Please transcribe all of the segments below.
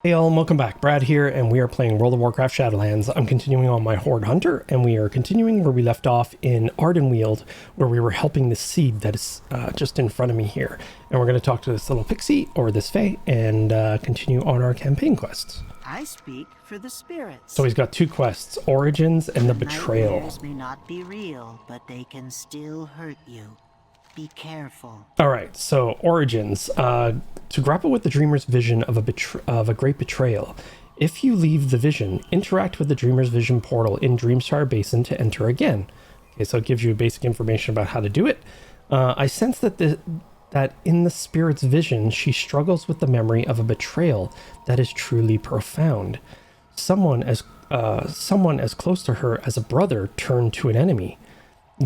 Hey all, and welcome back. Brad here, and we are playing World of Warcraft Shadowlands. I'm continuing on my Horde Hunter, and we are continuing where we left off in Ardenweald, where we were helping the seed that is just in front of me here. And we're going to talk to this little pixie, or this fae, and continue on our campaign quests. I speak for the spirits. So he's got two quests, Origins and the Betrayal. Nightmares may not be real, but they can still hurt you. Be careful. Alright, so Origins. To grapple with the dreamer's vision of a great betrayal, if you leave the vision, interact with the dreamer's vision portal in Dreamstar Basin to enter again. Okay, so it gives you basic information about how to do it. I sense that that in the spirit's vision, she struggles with the memory of a betrayal that is truly profound. Someone as close to her as a brother turned to an enemy.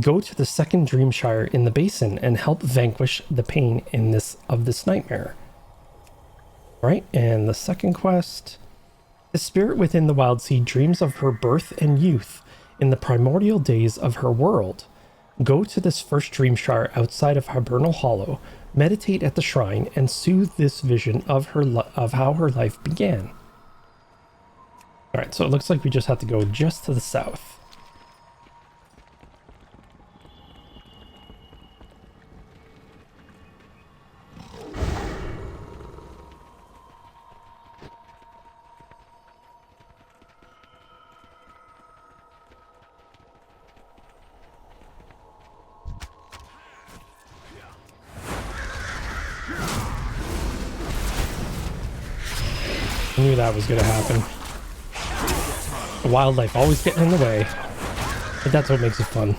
Go to the second Dreamshire in the basin and help vanquish the pain of this nightmare. Right, and the second quest. The spirit within the wild seed dreams of her birth and youth in the primordial days of her world. Go to this first Dreamshire outside of Hibernal Hollow, meditate at the shrine, and soothe this vision of how her life began. Alright, so it looks like we just have to go just to the south. I knew that was going to happen. The wildlife always getting in the way, but that's what makes it fun.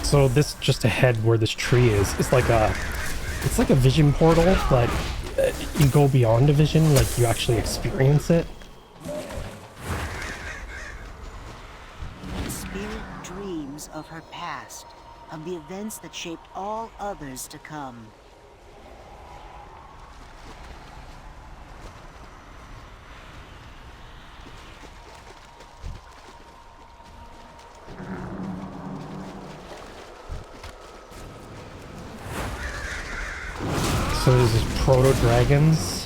So this just ahead where this tree is, it's like a vision portal, but you go beyond a vision, like you actually experience it. The spirit dreams of her past, of the events that shaped all others to come. So there's these proto-dragons.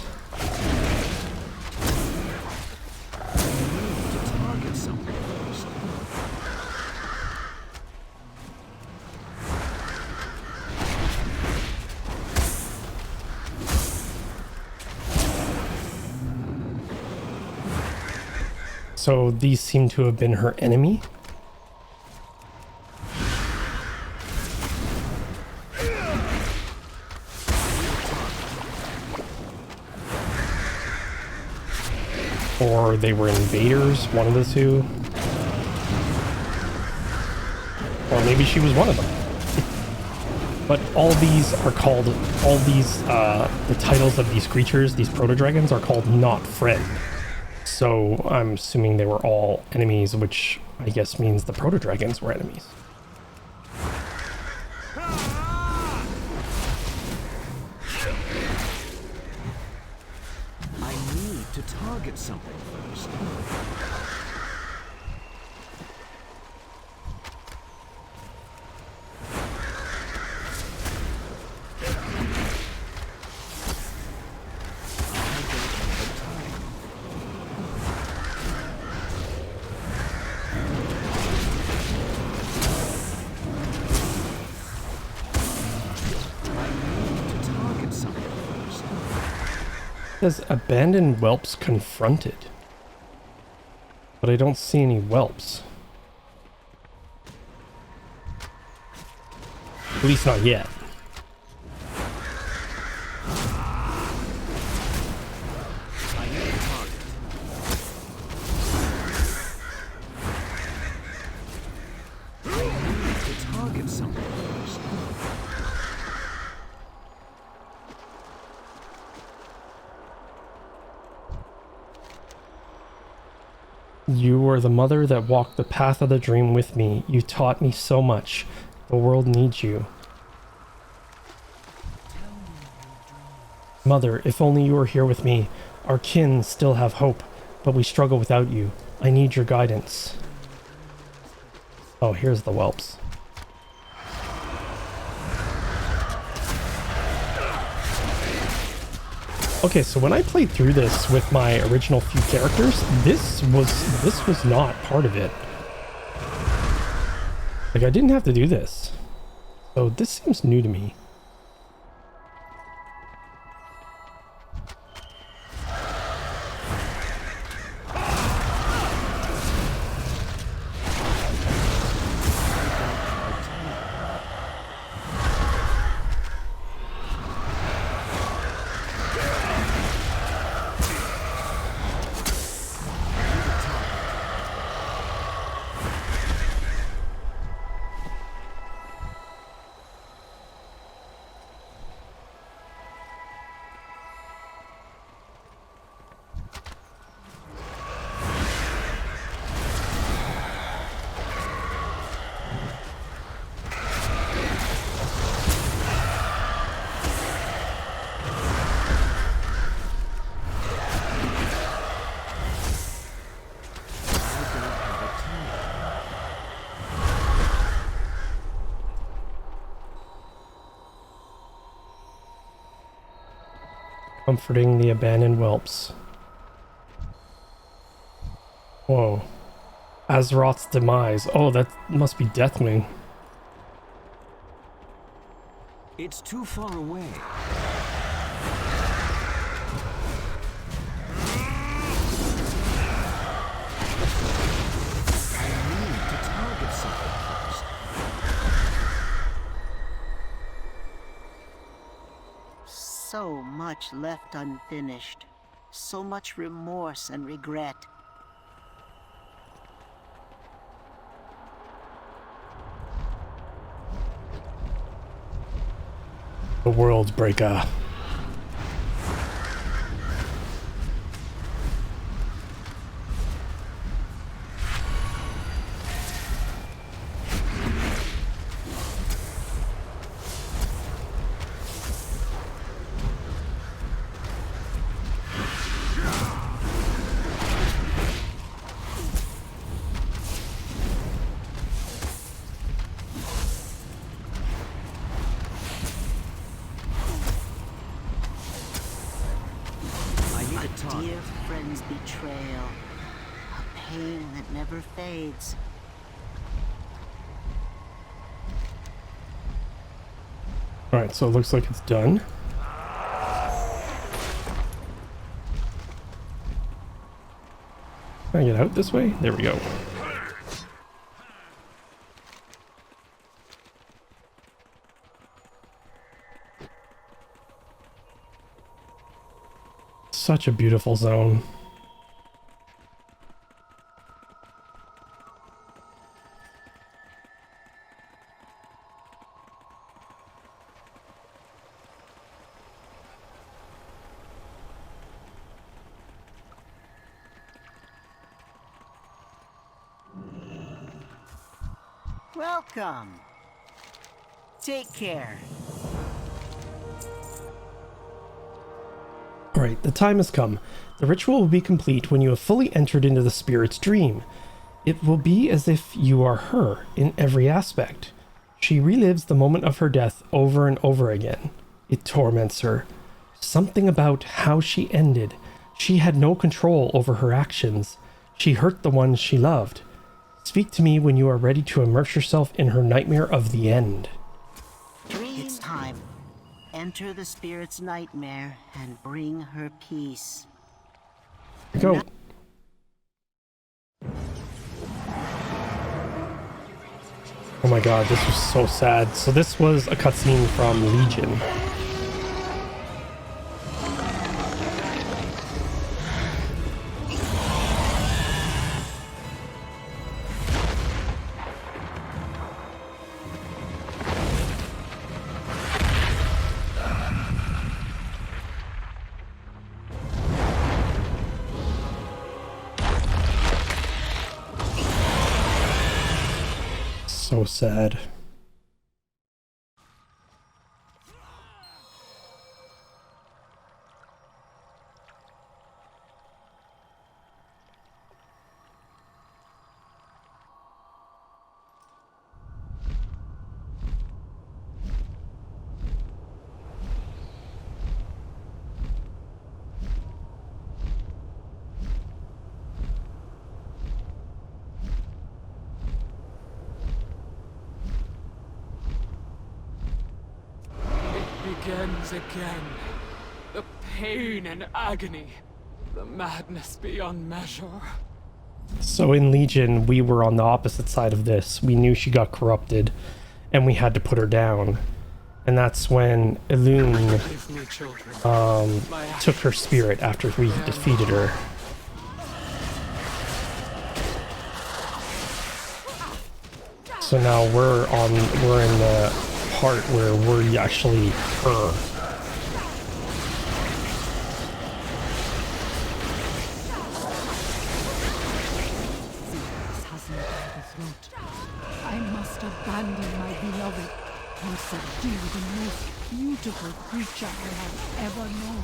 So these seem to have been her enemy. Or they were invaders, one of the two. Or maybe she was one of them. But all these are called, the titles of these creatures, these proto-dragons, are called not friend. So I'm assuming they were all enemies, which I guess means the proto-dragons were enemies. To target something first. Says abandoned whelps confronted, but I don't see any whelps. At least not yet. You were the mother that walked the path of the dream with me. You taught me so much. The world needs you. Mother, if only you were here with me. Our kin still have hope, but we struggle without you. I need your guidance. Oh, here's the whelps. Okay, so when I played through this with my original few characters, this was not part of it. Like, I didn't have to do this. So this seems new to me. Comforting the abandoned whelps. Whoa. Azeroth's demise. Oh, that must be Deathwing. It's too far away. I need to target something first. So much left unfinished. So much remorse and regret. The World Breaker. Dear friend's betrayal. A pain that never fades. Alright, so it looks like it's done. Can I get out this way? There we go. Such a beautiful zone. Welcome. Take care. Alright, the time has come. The ritual will be complete when you have fully entered into the spirit's dream. It will be as if you are her in every aspect. She relives the moment of her death over and over again. It torments her. Something about how she ended. She had no control over her actions. She hurt the ones she loved. Speak to me when you are ready to immerse yourself in her nightmare of the end. It's time. Enter the spirit's nightmare and bring her peace. Go. Oh my god, this was so sad. So this was a cutscene from Legion. So sad. Begins again. The pain and agony. The madness beyond measure. So in Legion, we were on the opposite side of this. We knew she got corrupted, and we had to put her down. And that's when Elune Give me children. took her spirit after we defeated her. So now we're in the part where we're actually her. I must abandon my beloved and subdue the most beautiful creature I have ever known.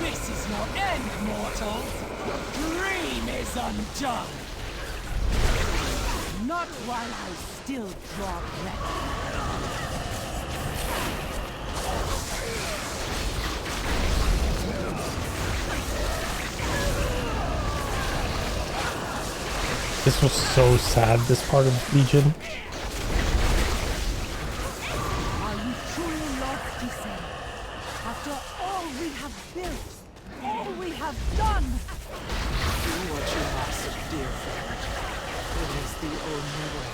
This is your end, mortals. Your dream is undone. Not while I still draw breath. This was so sad, this part of Legion. Are you truly lost, he said? After all we have built, all we have done. Do what you must, dear friend. It is the only way.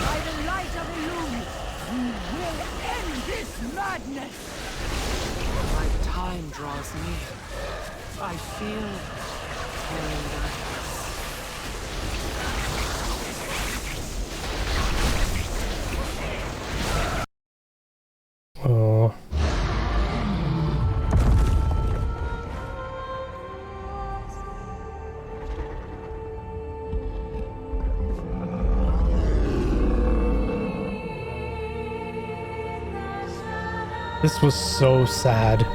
By the light of Elune, we will end this madness. My time draws near. I feel paradise. Oh. This was so sad.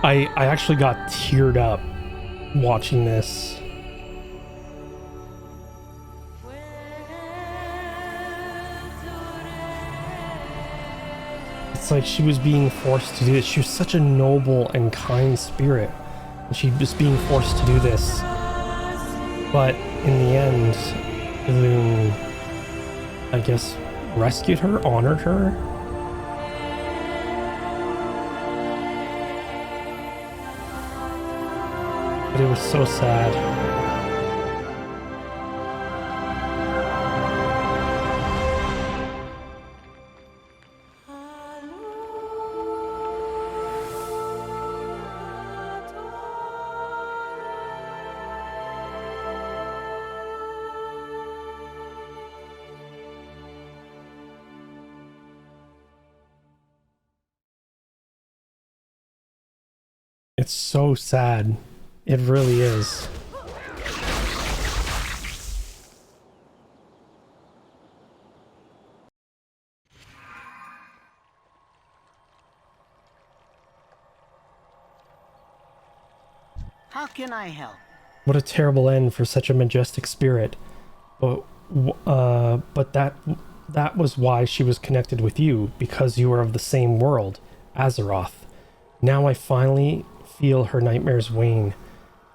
I actually got teared up watching this. It's like she was being forced to do this. She was such a noble and kind spirit. And she was being forced to do this. But in the end, Elune, I guess, rescued her, honored her. But it was so sad. It's so sad. It really is. How can I help? What a terrible end for such a majestic spirit. But that was why she was connected with you, because you are of the same world, Azeroth. Now I finally feel her nightmares wane.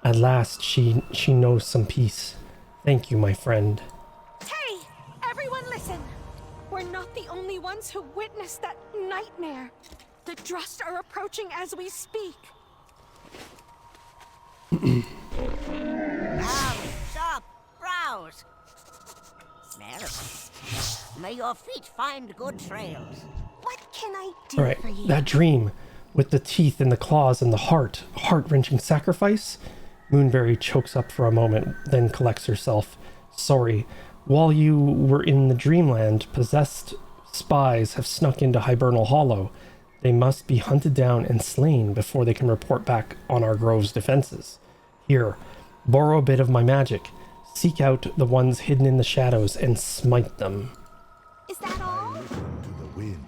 At last, she knows some peace. Thank you, my friend. Hey! Everyone listen! We're not the only ones who witnessed that nightmare. The Drust are approaching as we speak. Stop! Browse! Smell. May your feet find good trails. What can I do Alright, for you? that dream with the teeth and the claws and the heart-wrenching sacrifice. Moonberry chokes up for a moment, then collects herself. Sorry, while you were in the dreamland, possessed spies have snuck into Hibernal Hollow. They must be hunted down and slain before they can report back on our grove's defenses. Here, Borrow a bit of my magic. Seek out the ones hidden in the shadows and smite them. Is that all? Listen to the wind.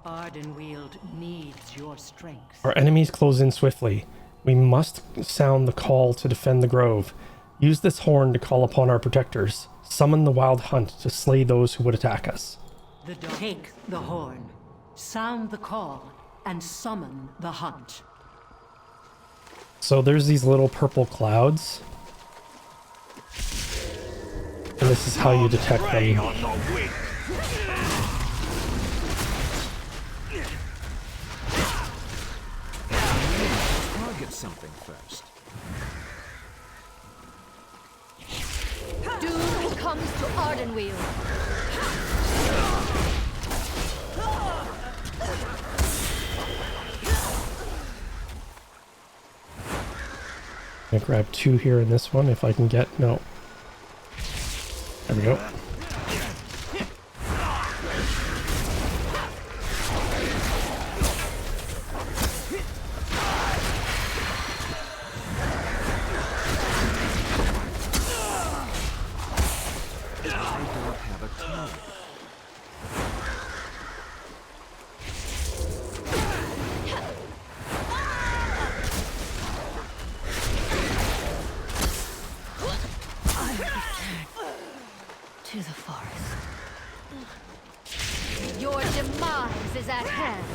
Ardenweald needs your strength. Our enemies close in swiftly. We must sound the call to defend the grove. Use this horn to call upon our protectors. Summon the wild hunt to slay those who would attack us. Take the horn, sound the call, and summon the hunt. So there's these little purple clouds. And this is how you detect them. Target something first. Doom comes to Ardenweald. I'm gonna grab 2 here in this one if I can get... No. There we go. To the forest. Your demise is at hand.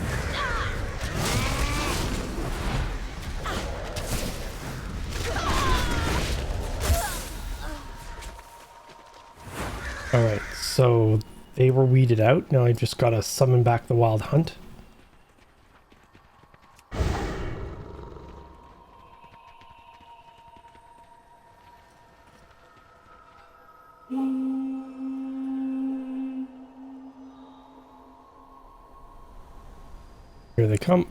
Alright, so they were weeded out. Now I just gotta summon back the wild hunt. Here they come.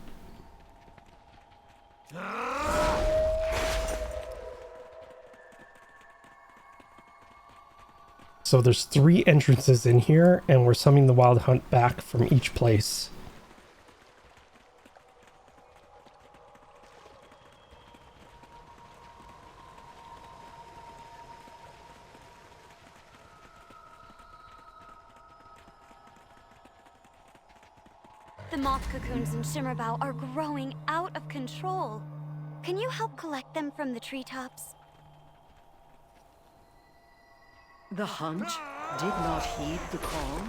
So there's 3 entrances in here, and we're summoning the wild hunt back from each place. The moth cocoons in Shimmerbow are growing out of control. Can you help collect them from the treetops? The hunt did not heed the call.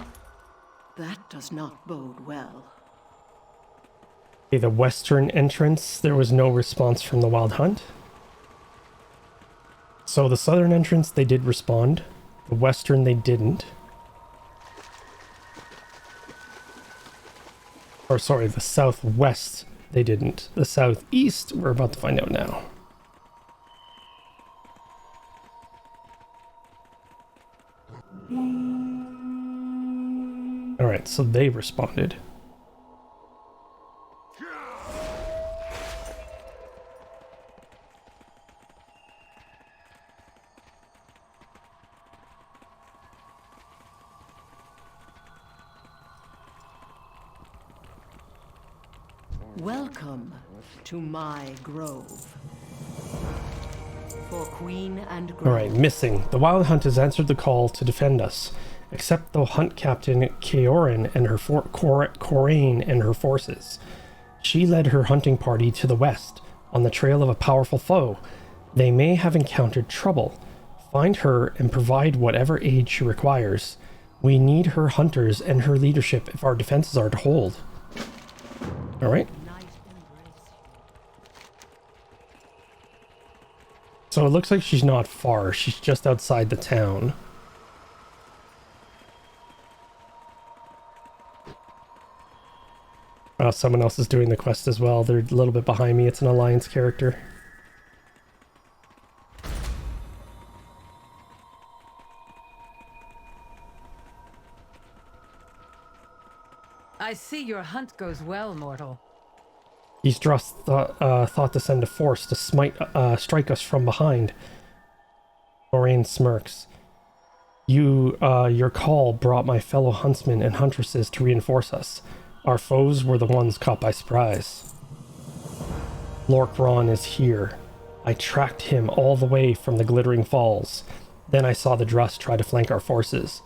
That does not bode well. Okay, the western entrance, there was no response from the wild hunt. So the southern entrance, they did respond. The western, they didn't. Or sorry, the southwest, they didn't. The southeast, we're about to find out now. Alright, so they responded. Welcome to my grove. For queen and grove. Alright, missing. The wild hunt has answered the call to defend us. Except the hunt captain Kaorin and her Coraine and her forces. She led her hunting party to the west, on the trail of a powerful foe. They may have encountered trouble. Find her and provide whatever aid she requires. We need her hunters and her leadership if our defenses are to hold. Alright. So it looks like she's not far. She's just outside the town. Someone else is doing the quest as well. They're a little bit behind me. It's an alliance character. I see your hunt goes well, mortal. Eastros thought to send a force to strike us from behind. Lorraine smirks. Your call brought my fellow huntsmen and huntresses to reinforce us. Our foes were the ones caught by surprise. Lorcron is here. I tracked him all the way from the Glittering Falls. Then I saw the Drust try to flank our forces.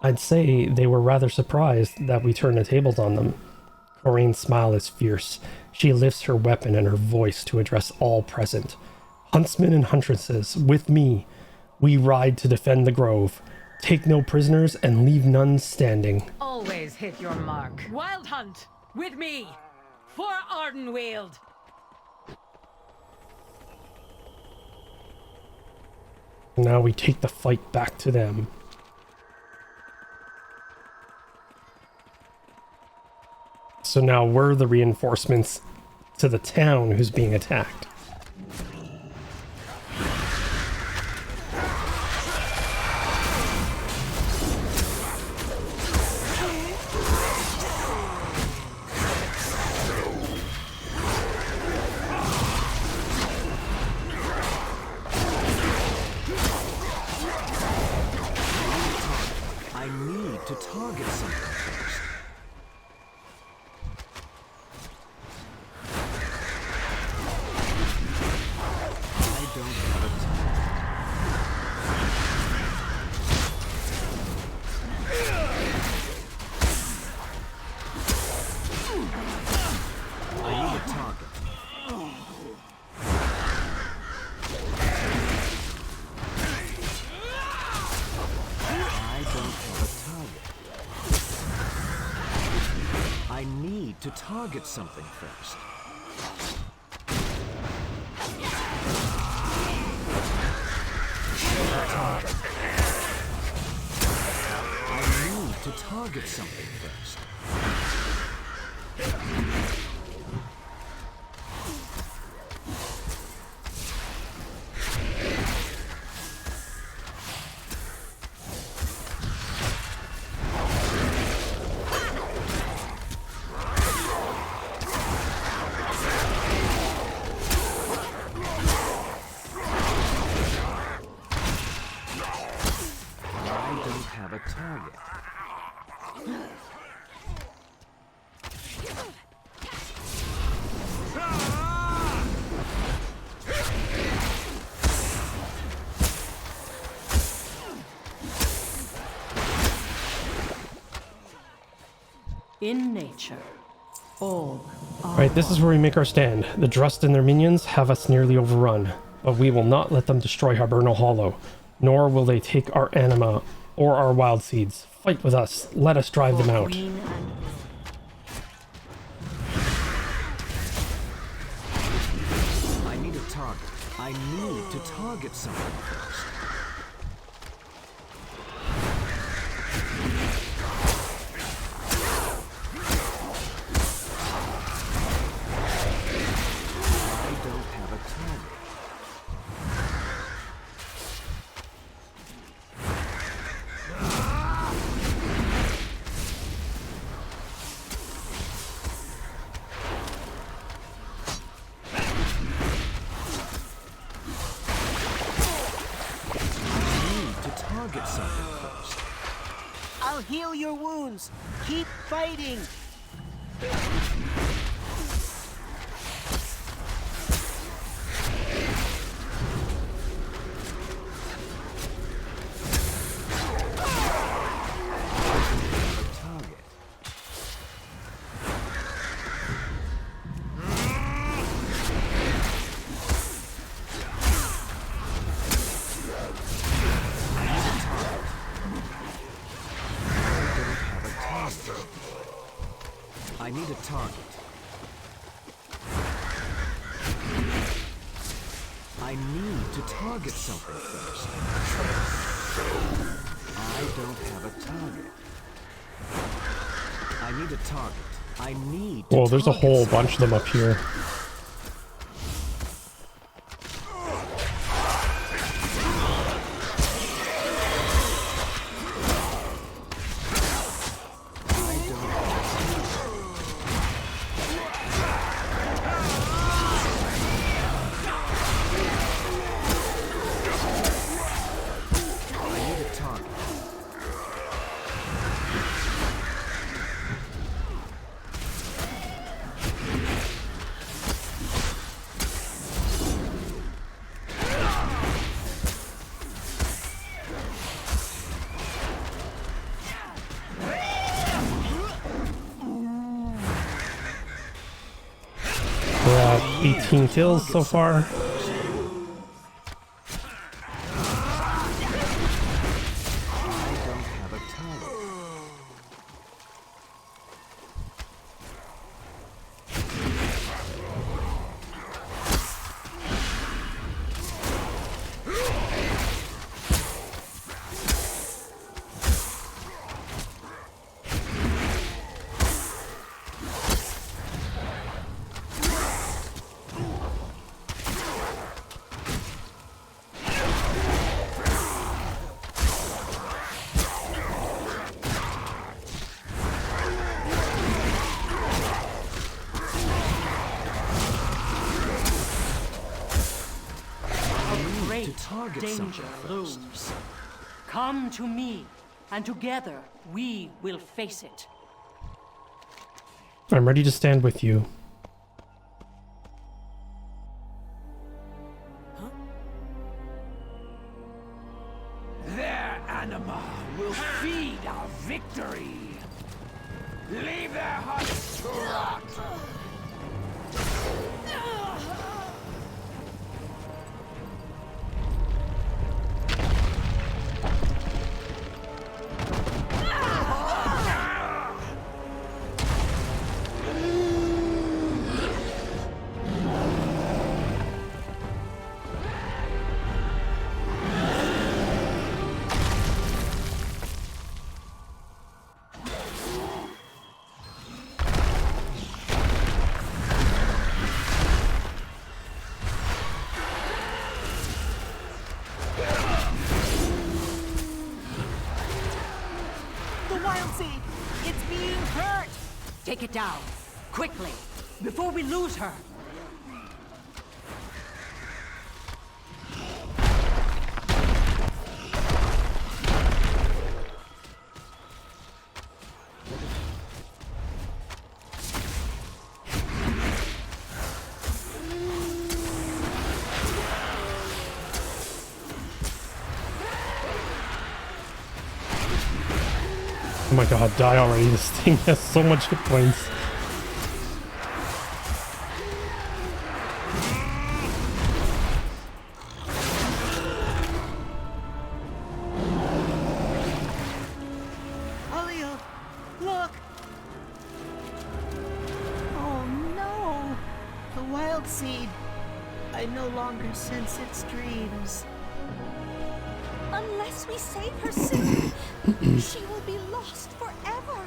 I'd say they were rather surprised that we turned the tables on them. Coraine's smile is fierce. She lifts her weapon and her voice to address all present. Huntsmen and huntresses, with me, we ride to defend the grove. Take no prisoners and leave none standing. Always hit your mark. Wild Hunt, with me, for Ardenweald. Now we take the fight back to them. So now we're the reinforcements to the town who's being attacked. I need to target something first. I don't have a target. I need a target. I need to target something first. I need to target something first. In nature, all are Right, this is where we make our stand. The Drust and their minions have us nearly overrun, but we will not let them destroy Hibernal Hollow, nor will they take our anima or our wild seeds. Fight with us. Let us drive them out. I need a target. I need to target something first. I'll heal your wounds. Keep fighting. I need a target. I need to target something first. I don't have a target. I need a target. I need to Well, there's a target whole something. bunch of them up here. about 18 kills so far. Danger looms. Come to me, and together we will face it. I'm ready to stand with you. Their anima will feed our victory. Leave their hearts to rot. Take it down, quickly, before we lose her. Oh my god, die already. This thing has so much hit points. Alio, look! Oh no! The wild seed. I no longer sense its dreams. Unless we save her soon, she will be lost forever.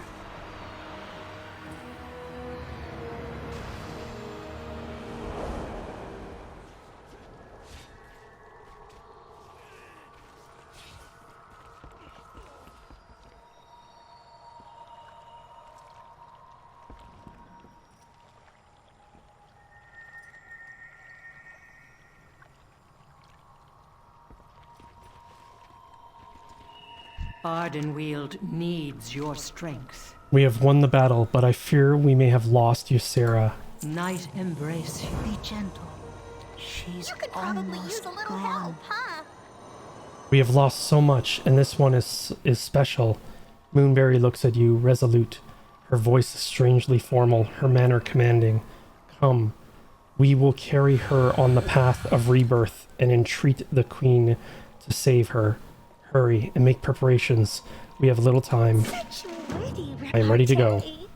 Ardenweald needs your strength. We have won the battle, but I fear we may have lost Ysera. Night embrace you. Be gentle. She's You could probably almost use a little gone. help, huh? We have lost so much, and this one is special. Moonberry looks at you, resolute. Her voice is strangely formal, her manner commanding. Come, we will carry her on the path of rebirth and entreat the queen to save her. Hurry and make preparations. We have little time. Such witty I am ready to go. repartee.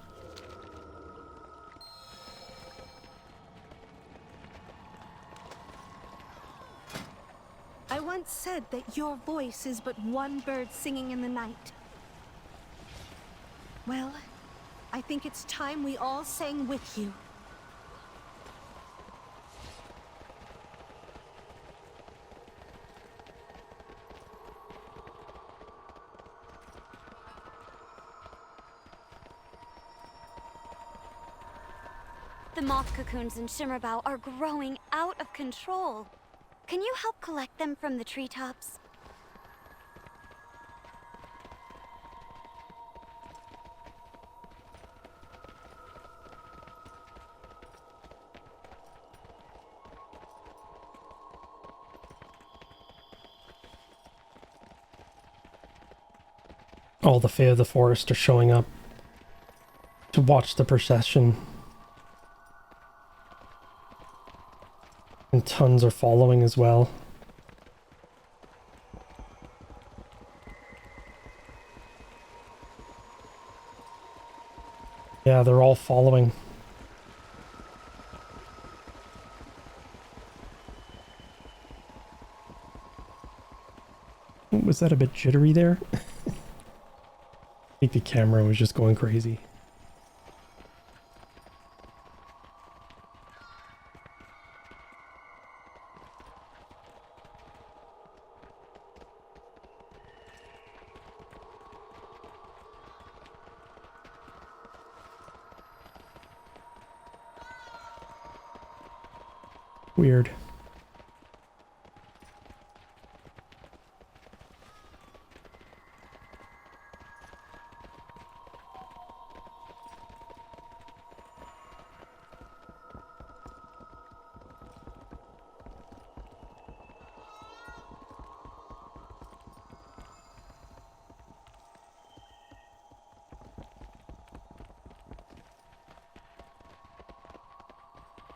I once said that your voice is but one bird singing in the night. Well, I think it's time we all sang with you. The moth cocoons in Shimmerbow are growing out of control. Can you help collect them from the treetops? All the Fae of the Forest are showing up to watch the procession. tons are following as well. Yeah, they're all following. Was that a bit jittery there? I think the camera was just going crazy. Weird.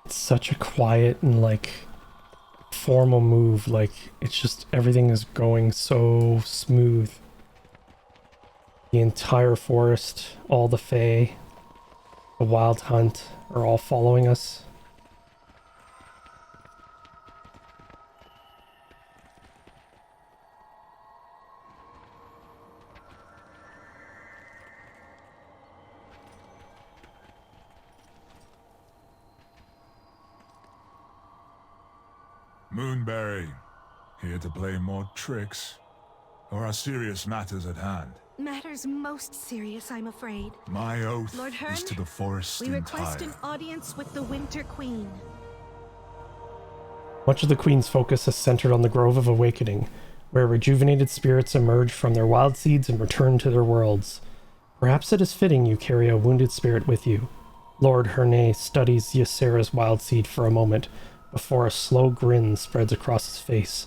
It's such a quiet and like formal move, like it's just everything is going so smooth. The entire forest, all the Fae, the Wild Hunt are all following us. Moonberry, here to play more tricks? Or are serious matters at hand? Matters most serious, I'm afraid. My oath Lord Hearn, is to the forest we request entire. an audience with the Winter Queen. Much of the Queen's focus is centered on the Grove of Awakening, where rejuvenated spirits emerge from their wild seeds and return to their worlds. Perhaps it is fitting you carry a wounded spirit with you. Lord Hernay studies Ysera's wild seed for a moment, before a slow grin spreads across his face.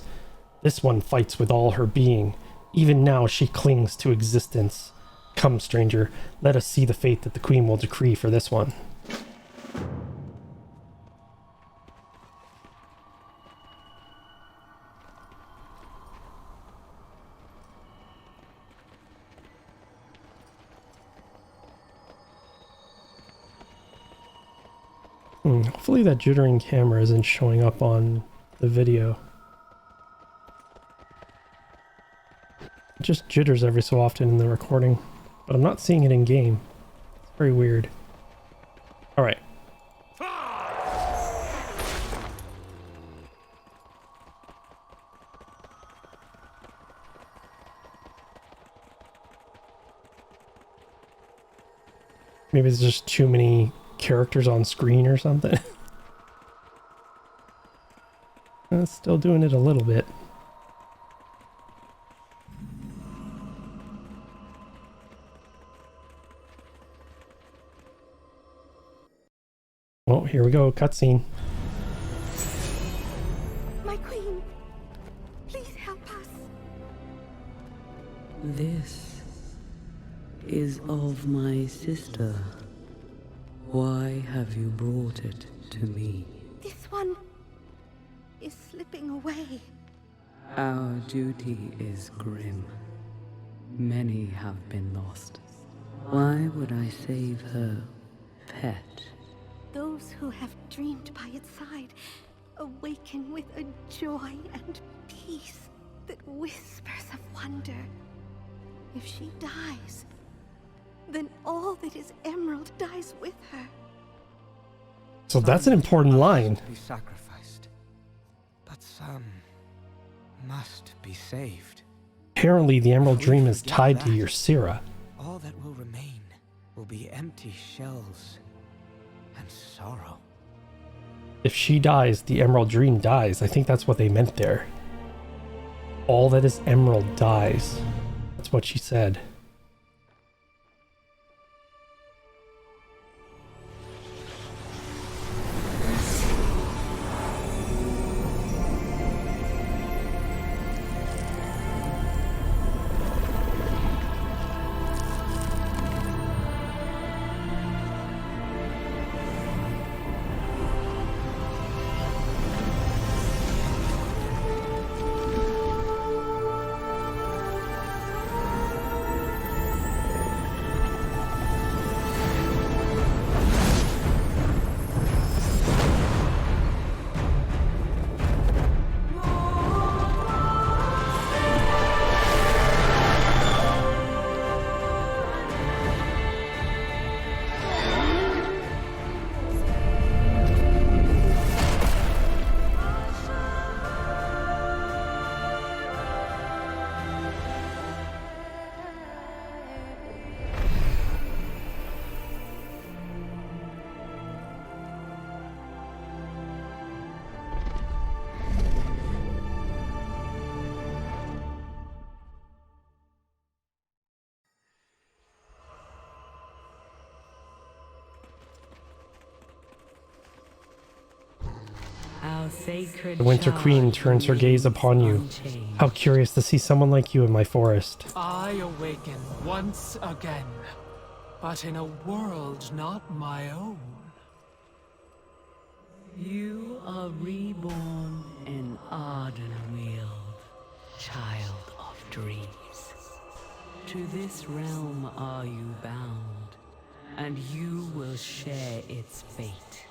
This one fights with all her being. Even now she clings to existence. Come, stranger, let us see the fate that the Queen will decree for this one. Hopefully that jittering camera isn't showing up on the video. It just jitters every so often in the recording, but I'm not seeing it in game. It's very weird. Alright. Maybe it's just too many characters on screen or something. Still doing it a little bit. Oh, here we go, cutscene. My queen, please help us. This is of my sister. Why have you brought it to me? This one is slipping away. Our duty is grim. Many have been lost. Why would I save her pet? Those who have dreamed by its side awaken with a joy and peace that whispers of wonder. If she dies, then all that is Emerald dies with her. So that's an important line. Be sacrificed, but some must be saved. Apparently the Emerald Dream is tied to Ysera. All that will remain will be empty shells and sorrow. If she dies, the Emerald Dream dies. I think that's what they meant there. All that is Emerald dies. That's what she said. Our sacred The Winter Queen charge turns her gaze remains upon you. unchanged. How curious to see someone like you in my forest. I awaken once again, but in a world not my own. You are reborn in Ardenweald, child of dreams. To this realm are you bound, and you will share its fate.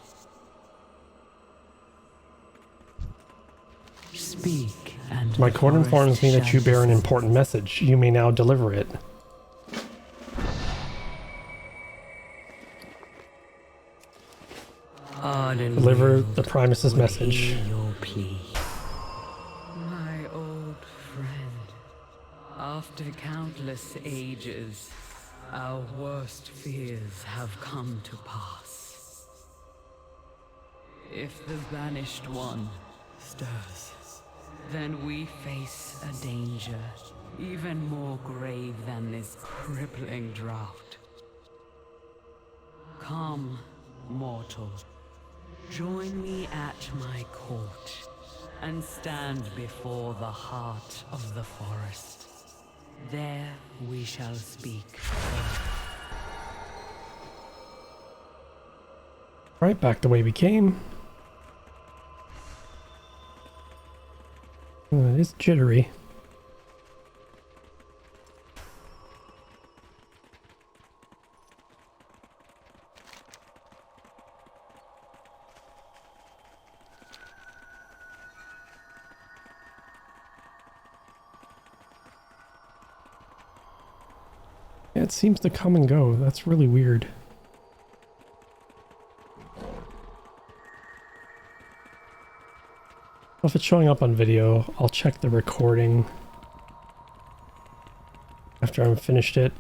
Speak, and My court the informs forest me that you shall bear an listen. important message. You may now deliver it. Deliver the Primus's message. Hear your plea. My old friend, after countless ages, our worst fears have come to pass. If the Banished One stirs, then we face a danger even more grave than this crippling drought. Come, mortal. Join me at my court and stand before the heart of the forest. There we shall speak. Right back the way we came. It is jittery. Yeah, it seems to come and go. That's really weird. If it's showing up on video, I'll check the recording after I've finished it.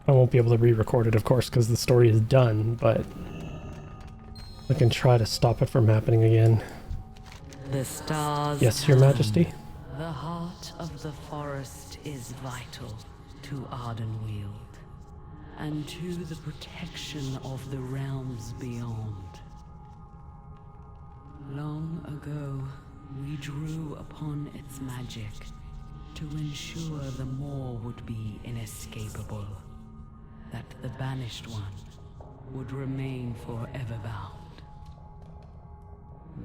I won't be able to re-record it, of course, because the story is done, but I can try to stop it from happening again. The stars. Yes, Your Majesty? The heart of the forest is vital to Ardenweald and to the protection of the realms beyond. Long ago, we drew upon its magic to ensure the Maw would be inescapable, that the Banished One would remain forever bound.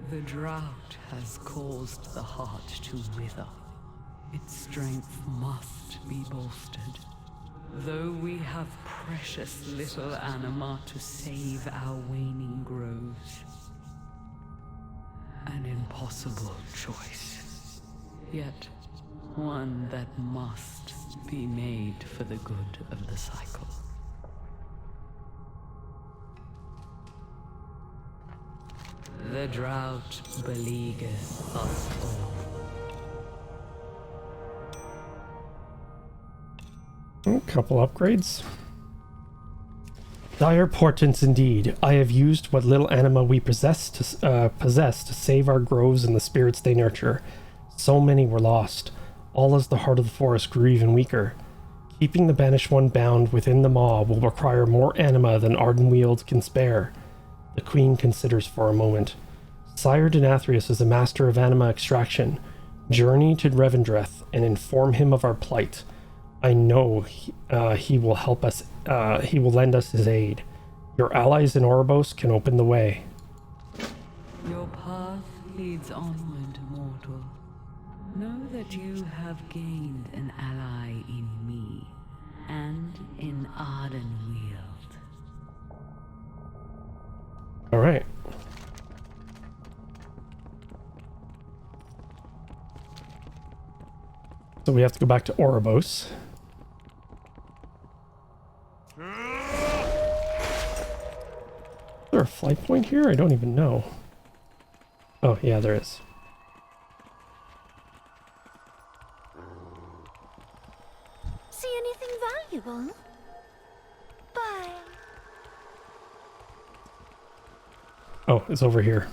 The drought has caused the heart to wither. Its strength must be bolstered. Though we have precious little anima to save our waning groves. An impossible choice. Yet, one that must be made for the good of the cycle. The drought beleaguers us all. A couple upgrades. Dire portents indeed. I have used what little anima we possess to save our groves and the spirits they nurture. So many were lost, all as the heart of the forest grew even weaker. Keeping the Banished One bound within the Maw will require more anima than Ardenweald can spare. The Queen considers for a moment. Sire Denathrius is a master of anima extraction. Journey to Revendreth and inform him of our plight. I know he will help us. He will lend us his aid. Your allies in Oribos can open the way. Your path leads onward, mortal. Know that you have gained an ally in me and in Ardenweald. All right. So we have to go back to Oribos. Is there a flight point here? I don't even know. Oh, yeah, there is. See anything valuable? Bye. Oh, it's over here.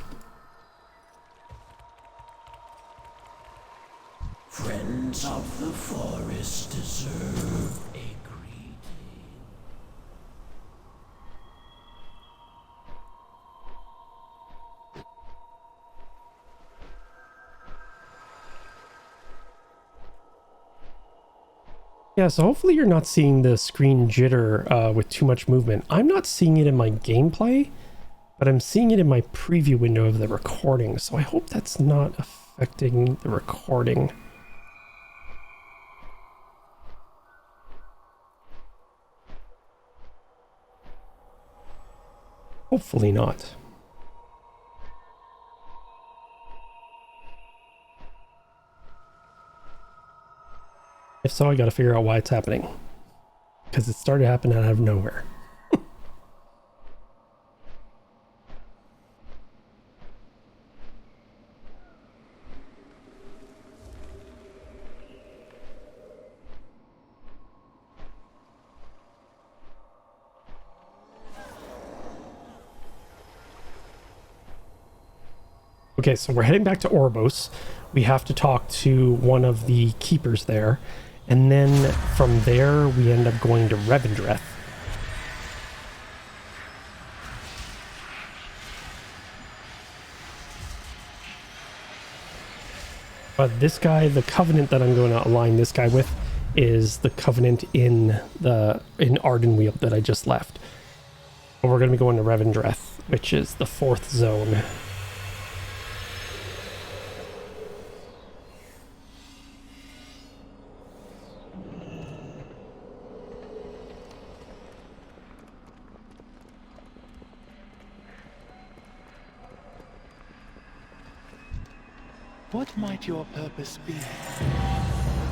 Friends of the forest deserve a greeting. Yeah, so hopefully you're not seeing the screen jitter with too much movement. I'm not seeing it in my gameplay, but I'm seeing it in my preview window of the recording, so I hope that's not affecting the recording. Hopefully not. If so, I gotta figure out why it's happening. Because it started happening out of nowhere. Okay, so we're heading back to Oribos. We have to talk to one of the keepers there. And then from there, we end up going to Revendreth. But this guy, the covenant that I'm going to align this guy with is the covenant in Ardenweald that I just left. But we're going to be going to Revendreth, which is the 4th zone. What might your purpose be?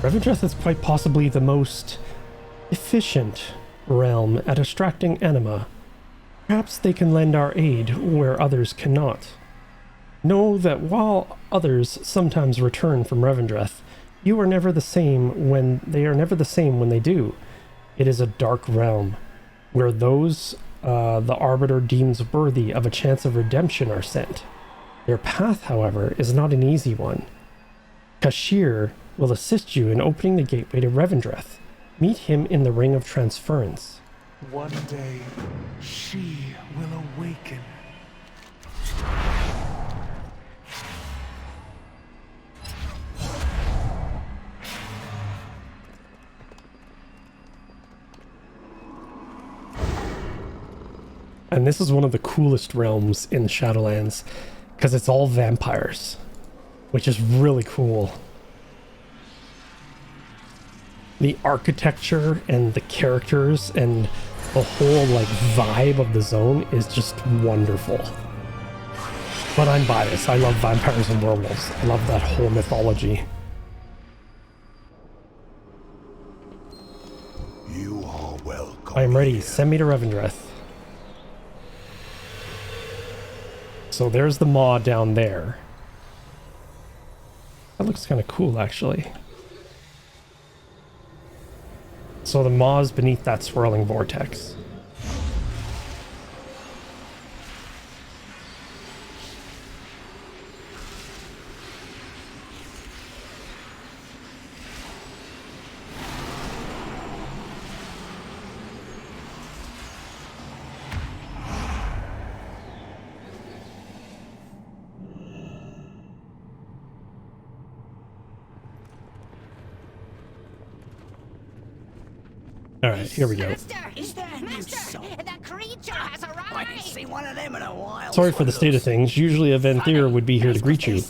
Revendreth is quite possibly the most efficient realm at extracting anima. Perhaps they can lend our aid where others cannot. Know that while others sometimes return from Revendreth, you are never the same when they are never the same when they do. It is a dark realm, where those the Arbiter deems worthy of a chance of redemption are sent. Their path, however, is not an easy one. Kashir will assist you in opening the gateway to Revendreth. Meet him in the Ring of Transference. One day, she will awaken. And this is one of the coolest realms in Shadowlands, because it's all vampires, which is really cool. The architecture and the characters and the whole like vibe of the zone is just wonderful. But I'm biased. I love vampires and werewolves. I love that whole mythology. You are welcome. I'm ready. Send me to Revendreth. So there's the maw down there. That looks kind of cool, actually. So the maw's beneath that swirling vortex. Alright, here we go. Is that Master? The creature has arrived! I didn't see one of them in a while. Sorry for the state of things. Usually a Venthyr would be here to greet you.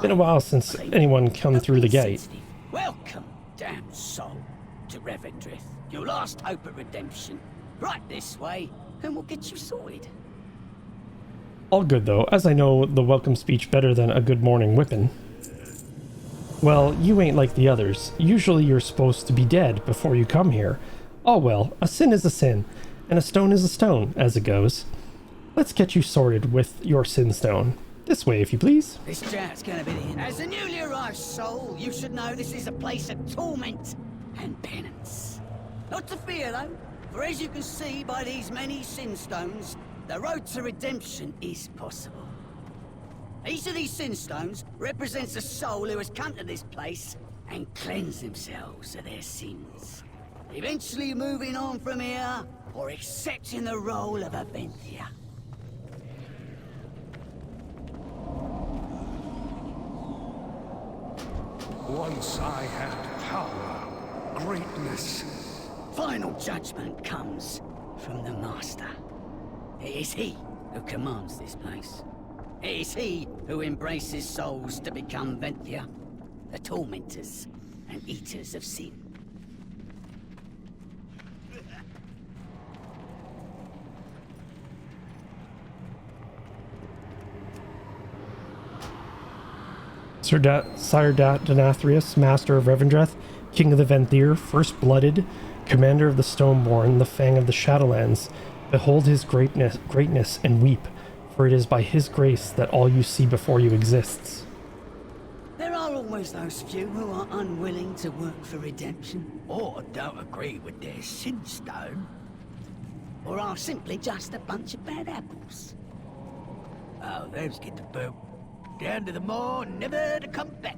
Been a while since anyone come through the gate. Welcome, damn soul, to Revendreth. Your last hope of redemption. Right this way, and we'll get you sorted. All good though, as I know the welcome speech better than a good morning whipping. Well, you ain't like the others. Usually you're supposed to be dead before you come here. Oh well, a sin is a sin, and a stone is a stone, as it goes. Let's get you sorted with your sin stone. This way, if you please. This chat's gonna be the... As a newly arrived soul, you should know this is a place of torment and penance. Not to fear, though, for as you can see by these many sin stones, the road to redemption is possible. Each of these sin stones represents a soul who has come to this place and cleansed themselves of their sins. Eventually moving on from here, or accepting the role of a Venthyr. Once I had power, greatness. Final judgment comes from the Master. It is he who commands this place. It is he who embraces souls to become Venthia, the tormentors and eaters of sin. Sire Denathrius, Master of Revendreth, King of the Venthyr, First-Blooded, Commander of the Stoneborn, the Fang of the Shadowlands, behold his greatness and weep, for it is by his grace that all you see before you exists. There are always those few who are unwilling to work for redemption, Or don't agree with their sin stone. or are simply just a bunch of bad apples. Oh, those get the boot. Down to the moor, never to come back.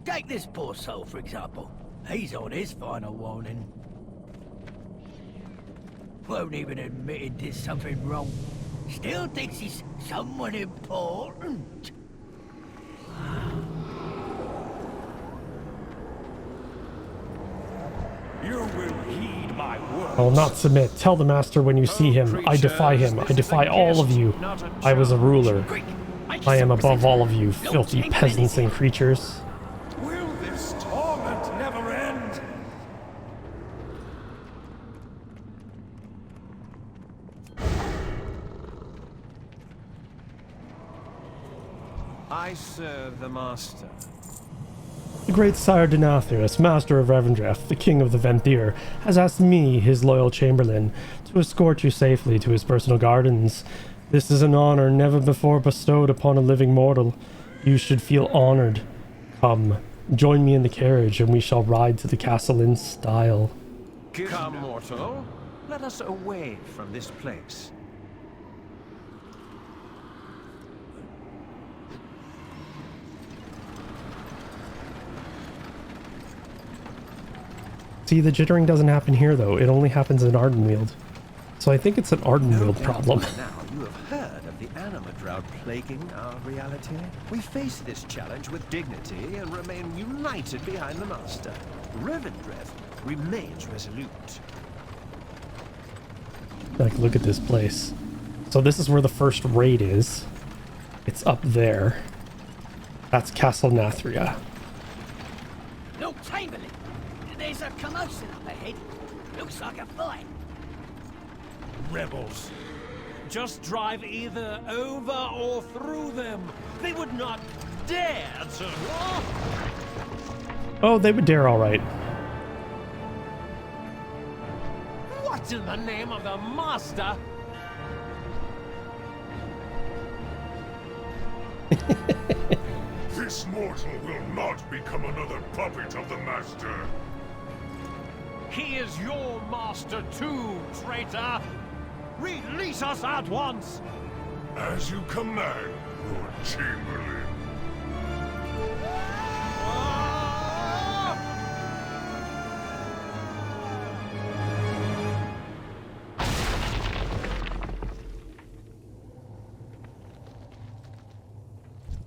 Take this poor soul, for example. He's on his final warning. Won't even admit he did something wrong. Still thinks he's someone important. You will heed my words. I will not submit. Tell the Master when you see him. I defy him. I defy all of you. I was a ruler. I am above all of you, filthy peasants and creatures. Will this torment never end? I serve the Master. The great Sire Denathrius, Master of Revendreth, the King of the Venthyr, has asked me, his loyal chamberlain, to escort you safely to his personal gardens. This is an honor never before bestowed upon a living mortal. You should feel honored. Come, join me in the carriage, and we shall ride to the castle in style. Come, mortal. Let us away from this place. See, the jittering doesn't happen here, though. It only happens in Ardenweald. So I think it's an Ardenweald problem. Now you have heard of the anima drought plaguing our reality. We face this challenge with dignity and remain united behind the Master. Revendreth remains resolute. Like, look at this place. So this is where the first raid is. It's up there. That's Castle Nathria. Lord Chamberlain, there's a commotion up ahead. Looks like a fight. Rebels. Just drive either over or through them. They would not dare to... Oh, they would dare, all right. What in the name of the Master? This mortal will not become another puppet of the Master. He is your master too, traitor! Release us at once! As you command, Lord Chamberlain.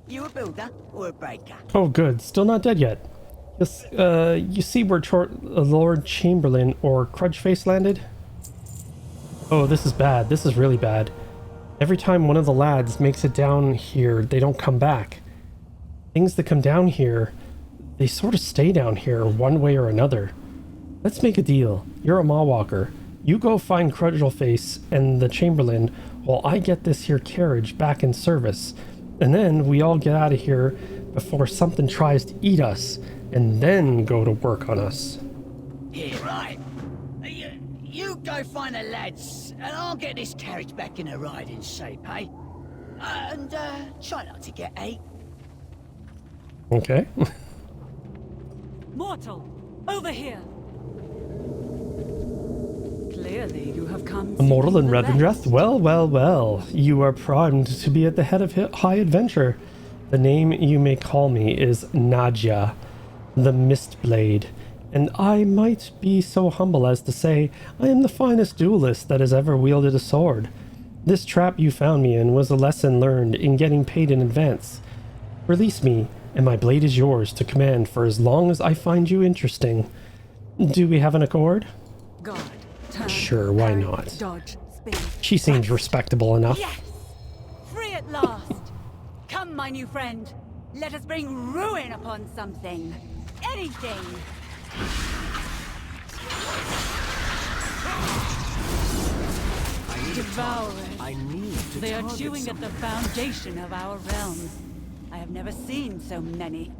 You a builder or a breaker? Oh, good. Still not dead yet. Yes, you see where Lord Chamberlain or Crudgeface landed? Oh, this is bad. This is really bad. Every time one of the lads makes it down here, they don't come back. Things that come down here, they sort of stay down here one way or another. Let's make a deal. You're a Mawwalker. You go find Crudgeface and the Chamberlain while I get this here carriage back in service. And then we all get out of here before something tries to eat us, and then go to work on us. Yeah, right. You go find the lads, and I'll get this carriage back in a riding shape, eh? And try not to get ate. Okay. Mortal, over here. Clearly, you have come. Immortal in Revendreth? Well, well, well. You are primed to be at the head of high adventure. The name you may call me is Nadja, the Mistblade, and I might be so humble as to say I am the finest duelist that has ever wielded a sword. This trap you found me in was a lesson learned in getting paid in advance. Release me, and my blade is yours to command for as long as I find you interesting. Do we have an accord? Guard, turn, Sure, why parry, not? Dodge, spin. She seems respectable enough. Yes! Free at last! Come, my new friend. Let us bring ruin upon something. Anything! Devourers. I need to They are target chewing at the foundation of our realms. I have never seen so many.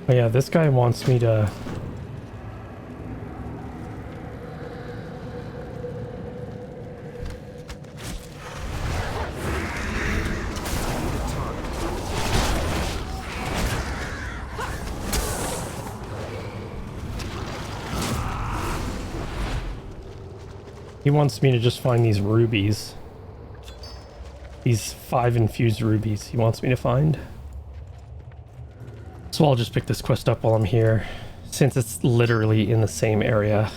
Oh yeah, this guy wants me to... He wants me to just find these rubies. These 5 infused rubies he wants me to find. So I'll just pick this quest up while I'm here, since it's literally in the same area.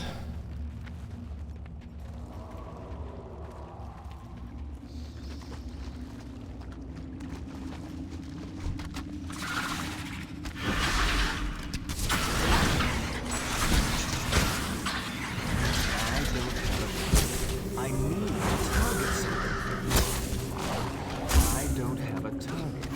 I need to target something. I don't have a target.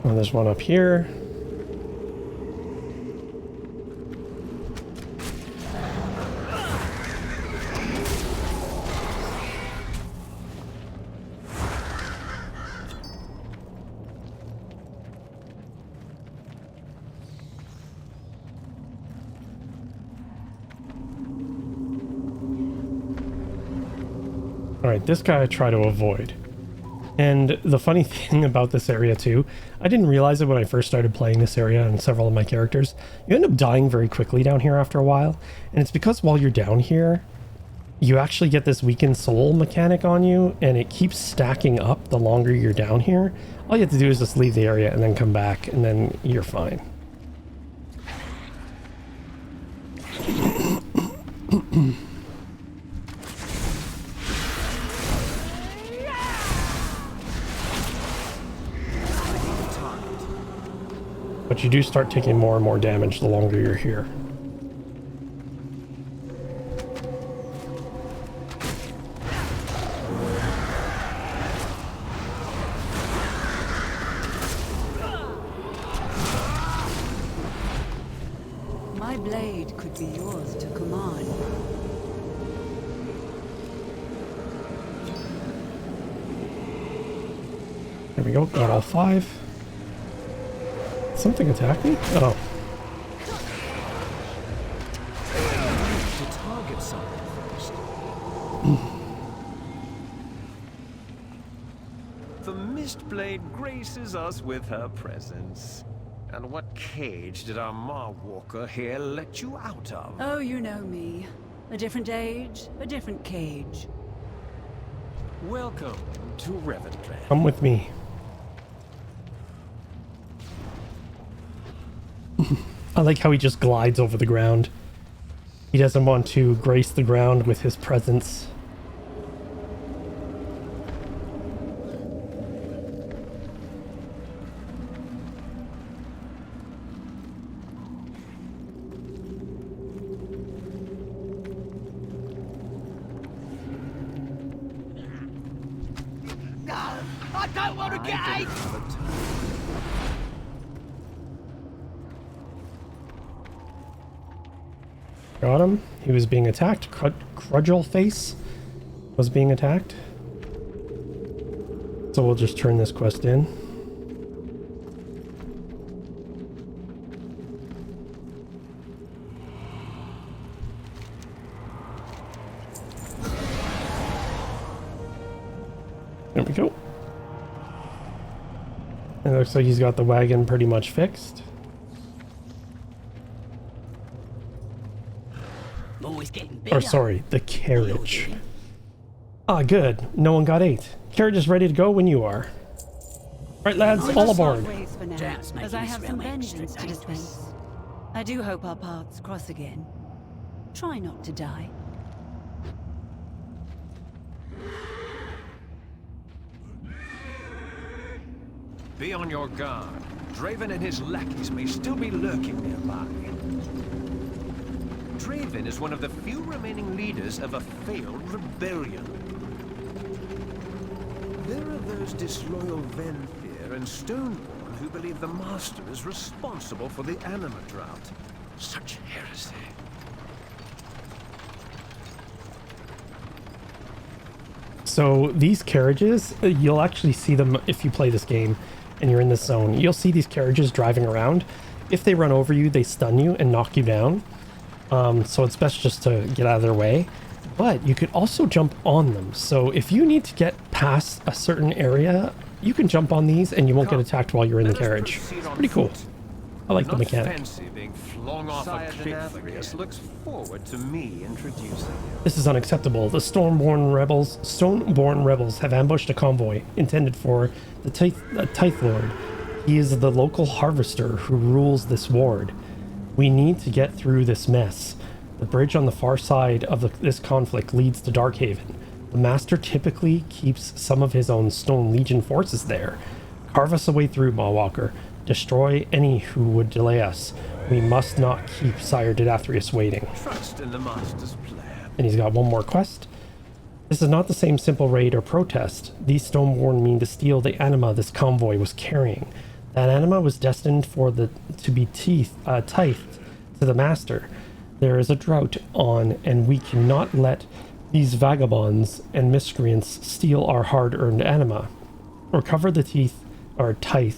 And there's one up here. Alright, this guy I try to avoid. And the funny thing about this area too, I didn't realize it when I first started playing this area and several of my characters, you end up dying very quickly down here after a while. And it's because while you're down here, you actually get this weakened soul mechanic on you, and it keeps stacking up the longer you're down here. All you have to do is just leave the area and then come back, and then you're fine. But you do start taking more and more damage the longer you're here. My blade could be yours to command. There we go, got all 5. Something attacked me? Oh. To target something first. The Mistblade graces us with her presence. And what cage did our Marwalker here let you out of? Oh, you know me. A different age, a different cage. Welcome to Revendreth. Come with me. I like how he just glides over the ground. He doesn't want to grace the ground with his presence. I don't want to get out! Got him. He was being attacked. Crudgel Face was being attacked. So we'll just turn this quest in. There we go. And it looks like he's got the wagon pretty much fixed. Or sorry, the carriage. Ah, good. No one got ate. Carriage is ready to go when you are. Right, lads, all aboard. As I have some vengeance to dispense. I do hope our paths cross again. Try not to die. Be on your guard. Draven and his lackeys may still be lurking nearby. Draven is one of the few remaining leaders of a failed rebellion. There are those disloyal Venfir and Stoneborn who believe the Master is responsible for the anima drought. Such heresy. So these carriages, you'll actually see them if you play this game and you're in this zone. You'll see these carriages driving around. If they run over you, they stun you and knock you down. So it's best just to get out of their way. But you could also jump on them. So if you need to get past a certain area, you can jump on these and you won't get attacked while you're in the carriage. It's pretty cool. I like the mechanic. Being flung off a cliff looks forward to me introducing you. This is unacceptable. The Stoneborn rebels have ambushed a convoy intended for the Tithe Lord. He is the local harvester who rules this ward. We need to get through this mess. The bridge on the far side of this conflict leads to Darkhaven. The Master typically keeps some of his own Stone Legion forces there. Carve us a way through, Mawwalker. Destroy any who would delay us. We must not keep Sire Denathrius waiting. Trust in the Master's plan. And he's got one more quest. This is not the same simple raid or protest. These Stoneborn mean to steal the anima this convoy was carrying. That anima was destined to be tithed to the Master. There is a drought on, and we cannot let these vagabonds and miscreants steal our hard-earned anima. Recover the tithe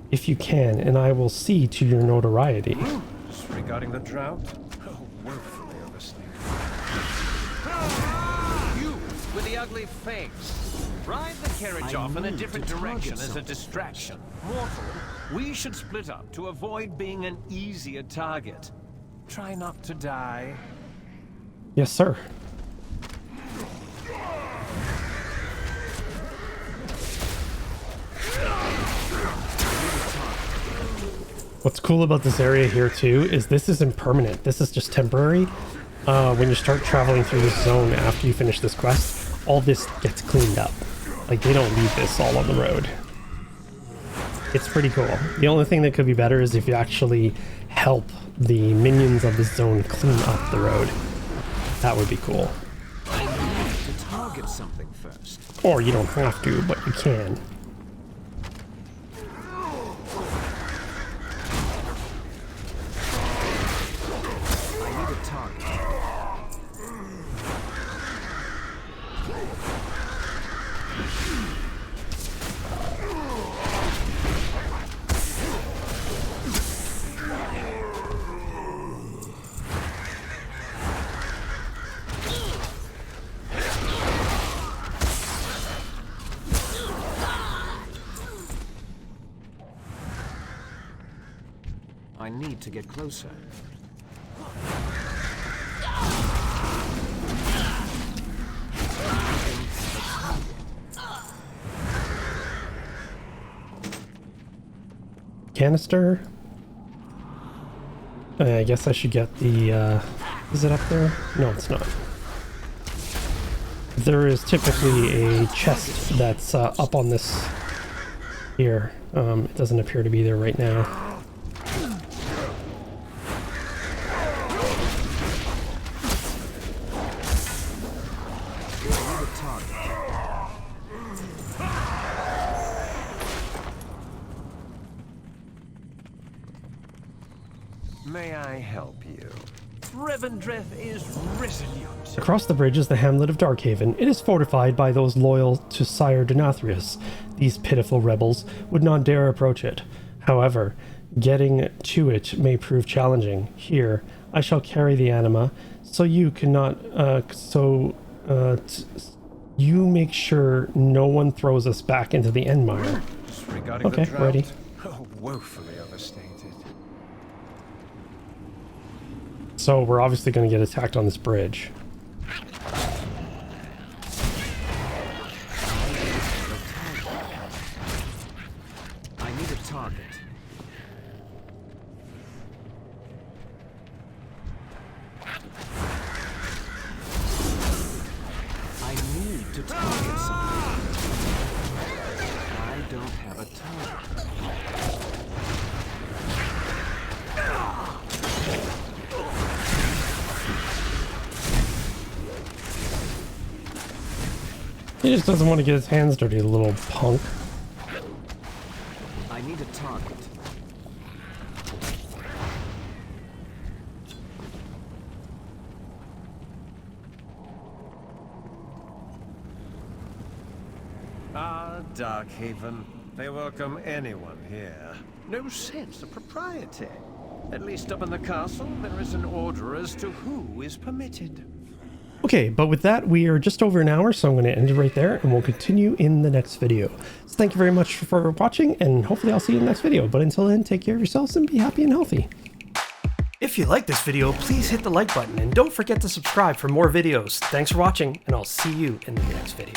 if you can, and I will see to your notoriety. Regarding the drought? Oh, woefully overstated. You with the ugly face. Drive the carriage off in a different direction as a distraction. Mortal, we should split up to avoid being an easier target. Try not to die. Yes, sir. What's cool about this area here too is this isn't permanent. This is just temporary. When you start traveling through this zone after you finish this quest, all this gets cleaned up. Like, they don't leave this all on the road. It's pretty cool. The only thing that could be better is if you actually help the minions of this zone clean up the road. That would be cool. I need to target something first. Or you don't have to, but you can. I need to get closer. Canister. I guess I should get the, is it up there? No, it's not. There is typically a chest that's up on this here. It doesn't appear to be there right now. May I help you? Revendreth is resolute. Across the bridge is the hamlet of Darkhaven. It is fortified by those loyal to Sire Denathrius. These pitiful rebels would not dare approach it. However, getting to it may prove challenging. Here, I shall carry the anima, so you cannot, You make sure no one throws us back into the Endmire. Regarding Okay, the drought, ready. Oh, woefully overstated. So we're obviously going to get attacked on this bridge. I need a target. I need to target something. I don't have a target. He just doesn't want to get his hands dirty, the little punk. I need a target. Ah, Darkhaven. They welcome anyone here. No sense of propriety. At least up in the castle, there is an order as to who is permitted. Okay, but with that, we are just over an hour, so I'm going to end it right there, and we'll continue in the next video. So thank you very much for watching, and hopefully I'll see you in the next video. But until then, take care of yourselves and be happy and healthy. If you like this video, please hit the like button, and don't forget to subscribe for more videos. Thanks for watching, and I'll see you in the next video.